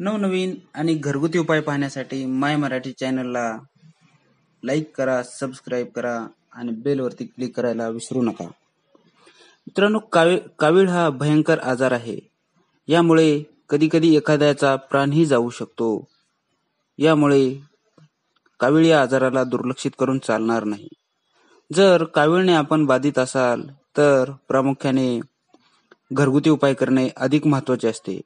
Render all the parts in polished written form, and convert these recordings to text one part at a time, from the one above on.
नवनवीन आणि घरगुती उपाय पाहण्यासाठी माय मराठी चॅनलला लाईक करा, सबस्क्राईब करा आणि बेलवरती क्लिक करायला विसरू नका. मित्रांनो, कावीळ हा भयंकर आजार आहे. यामुळे कधी कधी एखाद्याचा प्राणही जाऊ शकतो. यामुळे कावीळ या आजाराला दुर्लक्षित करून चालणार नाही. जर कावीळने आपण बाधित असाल तर प्रामुख्याने घरगुती उपाय करणे अधिक महत्त्वाचे असते,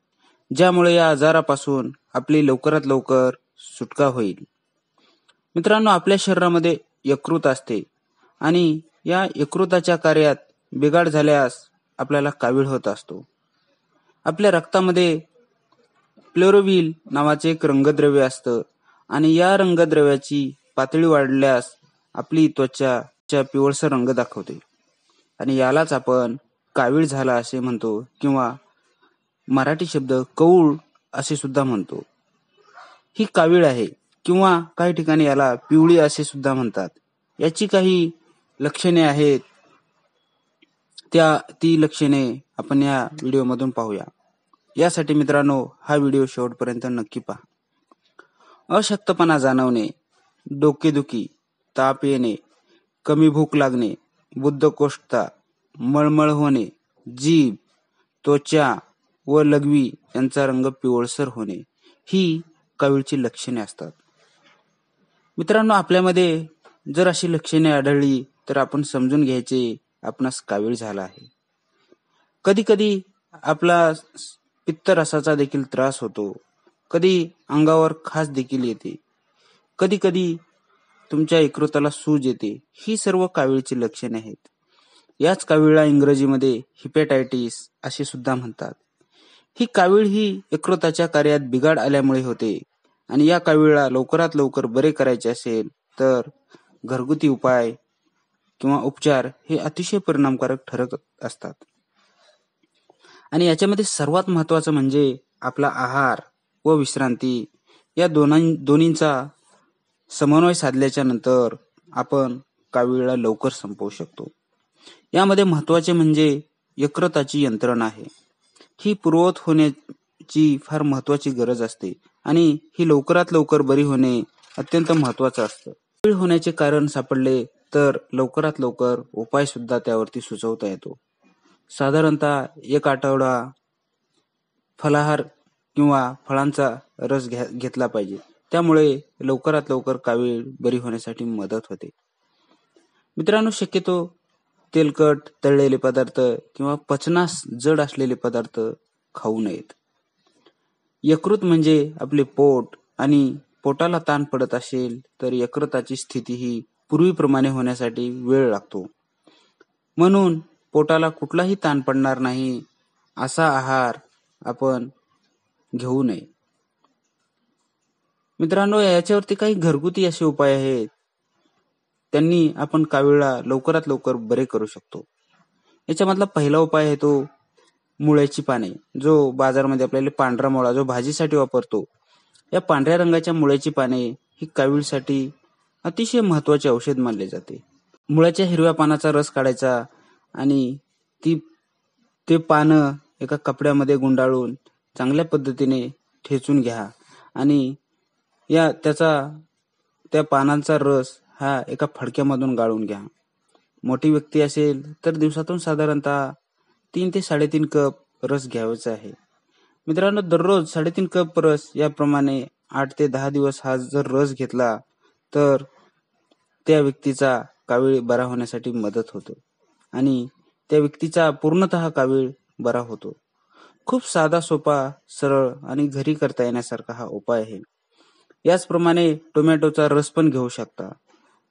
ज्यामुळे या आजारापासून आपली लवकरात लवकर सुटका होईल. मित्रांनो, आपल्या शरीरामध्ये यकृत असते आणि या यकृताच्या कार्यात बिघाड झाल्यास आपल्याला कावीळ होत असतो. आपल्या रक्तामध्ये क्लोरोविल नावाचे एक रंगद्रव्य असतं आणि या रंगद्रव्याची पातळी वाढल्यास आपली त्वचा पिवळसर रंग दाखवते आणि यालाच आपण कावीळ झाला असे म्हणतो किंवा मराठी शब्द कऊळ असे सुद्धा म्हणतो. ही कावीळ आहे किंवा काही ठिकाणी याला पिवळी असे सुद्धा म्हणतात. याची काही लक्षणे आहेत, ती लक्षणे आपण या व्हिडिओमधून पाहूया. यासाठी मित्रांनो, हा व्हिडिओ शेवटपर्यंत नक्की पहा. अशक्तपणा जाणवणे, डोकेदुखी, ताप येणे, कमी भूक लागणे, बद्धकोष्ठता, मळमळ होणे, जीभ, त्वचा व लघवी यांचा रंग पिवळसर होणे ही कावीळची लक्षणे असतात. मित्रांनो, आपल्यामध्ये जर अशी लक्षणे आढळली तर आपण समजून घ्यायचे आपणास कावीळ झाला आहे. कधी कधी आपला पित्तरसाचा देखील त्रास होतो. कधी अंगावर खाज देखील येते. कधी कधी तुमच्या यकृताला सूज येते. ही सर्व कावीळची लक्षणे आहेत. याच कावीळला इंग्रजीमध्ये हिपॅटायटिस असे सुद्धा म्हणतात. ही कावीळ ही यकृताच्या कार्यात बिघाड आल्यामुळे होते आणि या कावीळला लवकरात लवकर बरे करायचे असेल तर घरगुती उपाय किंवा उपचार हे अतिशय परिणामकारक ठरत असतात. आणि याच्यामध्ये सर्वात महत्वाचं म्हणजे आपला आहार व विश्रांती या दोन्हींचा समन्वय साधल्याच्या नंतर आपण कावीळला लवकर संपवू शकतो. यामध्ये महत्वाचे म्हणजे यकृताची यंत्रणा आहे. ही पूर्ववत होण्याची फार महत्वाची गरज असते आणि ही लवकरात लवकर बरी होणे अत्यंत महत्वाचं असतं. कावीळ होण्याचे कारण सापडले तर लवकरात लवकर उपाय सुद्धा त्यावरती सुचवता येतो. साधारणतः 1 आठवडा फलाहार किंवा फळांचा रस घेतला पाहिजे. त्यामुळे लवकरात लवकर कावीळ बरी होण्यासाठी मदत होते. मित्रांनो, शक्यतो तेलकट, तळलेले पदार्थ किंवा पचनास जड असलेले पदार्थ खाऊ नयेत. यकृत म्हणजे आपले पोट आणि पोटाला ताण पडत असेल तर यकृताची स्थिती ही पूर्वीप्रमाणे होण्यासाठी वेळ लागतो. म्हणून पोटाला कुठलाही ताण पडणार नाही असा आहार आपण घेऊ नये. मित्रांनो, याच्यावरती काही घरगुती असे उपाय आहेत, त्यांनी आपण कावीळला लवकरात लवकर बरे करू शकतो. याच्यामधला पहिला उपाय आहे तो मुळ्याची पाने, जो बाजारामध्ये आपल्याला पांढरा मुळा जो भाजीसाठी वापरतो. या पांढऱ्या रंगाच्या मुळ्याची पाने ही कावीळसाठी अतिशय महत्वाचे औषध मानले जाते. मुळ्याच्या हिरव्या पानाचा रस काढायचा आणि ते पानं एका कपड्यामध्ये गुंडाळून चांगल्या पद्धतीने ठेचून घ्या आणि त्या पानांचा रस हा एका फडक्यामधून गाळून घ्या. मोठी व्यक्ती असेल तर दिवसातून साधारणतः 3 ते 3.5 कप रस घ्यायचा आहे. मित्रांनो, दररोज 3.5 कप रस याप्रमाणे 8 ते 10 दिवस हा जर रस घेतला तर त्या व्यक्तीचा कावीळ बरा होण्यासाठी मदत होतो आणि त्या व्यक्तीचा पूर्णतः कावीळ बरा होतो. खूप साधा, सोपा, सरळ आणि घरी करता येण्यासारखा हा उपाय आहे. याचप्रमाणे टोमॅटोचा रस पण घेऊ शकता.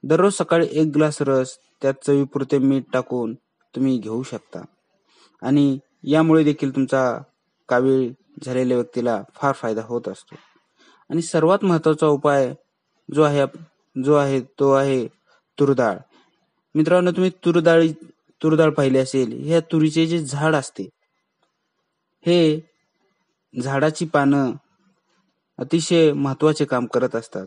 दररोज सकाळी 1 ग्लास रस, त्यात चवीपुरते मीठ टाकून तुम्ही घेऊ शकता आणि यामुळे देखील तुमचा कावीळ झालेल्या व्यक्तीला फार फायदा होत असतो. आणि सर्वात महत्वाचा उपाय जो आहे तो आहे तूरडाळ. मित्रांनो, तुम्ही तूरडाळ पाहिली असेल. ह्या तुरीचे जे झाड असते, हे झाडाची पानं अतिशय महत्वाचे काम करत असतात.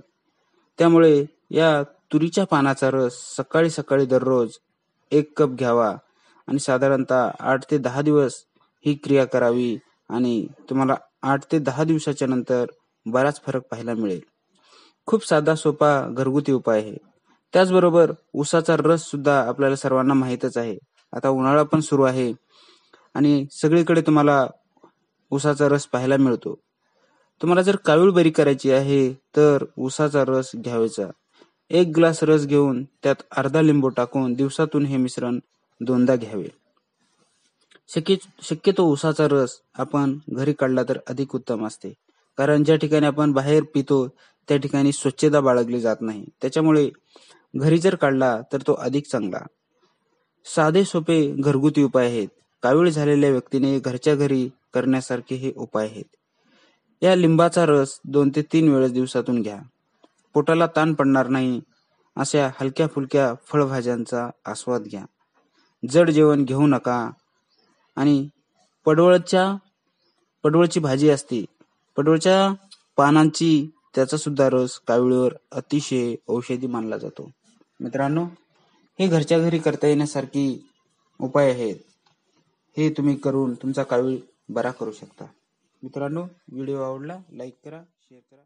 त्यामुळे या तुरीच्या पानाचा रस सकाळी सकाळी दररोज 1 कप घ्यावा आणि साधारणतः 8 ते 10 दिवस ही क्रिया करावी आणि तुम्हाला 8 ते 10 दिवसाच्या नंतर बराच फरक पाहायला मिळेल. खूप साधा सोपा घरगुती उपाय आहे. त्याचबरोबर उसाचा रस सुद्धा आपल्याला सर्वांना माहीतच आहे. आता उन्हाळा पण सुरू आहे आणि सगळीकडे तुम्हाला उसाचा रस पाहायला मिळतो. तुम्हाला जर कावीळ बरी करायची आहे तर उसाचा रस घ्यायचा. 1 ग्लास रस घेऊन त्यात अर्धा लिंबू टाकून दिवसातून हे मिश्रण 2दा घ्यावे. शक्यतो उसाचा रस आपण घरी काढला तर अधिक उत्तम असते. कारण ज्या ठिकाणी आपण बाहेर पितो त्या ठिकाणी स्वच्छता बाळगली जात नाही. त्याच्यामुळे घरी जर काढला तर तो अधिक चांगला. साधे सोपे घरगुती उपाय आहेत. कावीळ झालेल्या व्यक्तीने घरच्या घरी करण्यासारखे हे उपाय आहेत. या लिंबाचा रस 2 ते 3 वेळेस दिवसातून घ्या. पोटाला ताण पडणार नाही अशा हलक्या फुलक्या फळभाज्यांचा आस्वाद घ्या. जड जेवण घेऊ नका. आणि पडवळची भाजी असते. पडवळच्या पानांची त्याचा सुद्धा रस कावीळीवर अतिशय औषधी मानला जातो. मित्रांनो, हे घरच्या घरी करता येण्यासारखी उपाय आहेत. हे तुम्ही करून तुमचा कावीळ बरा करू शकता. मित्रांनो, व्हिडिओ आवडला लाईक करा, शेअर करा.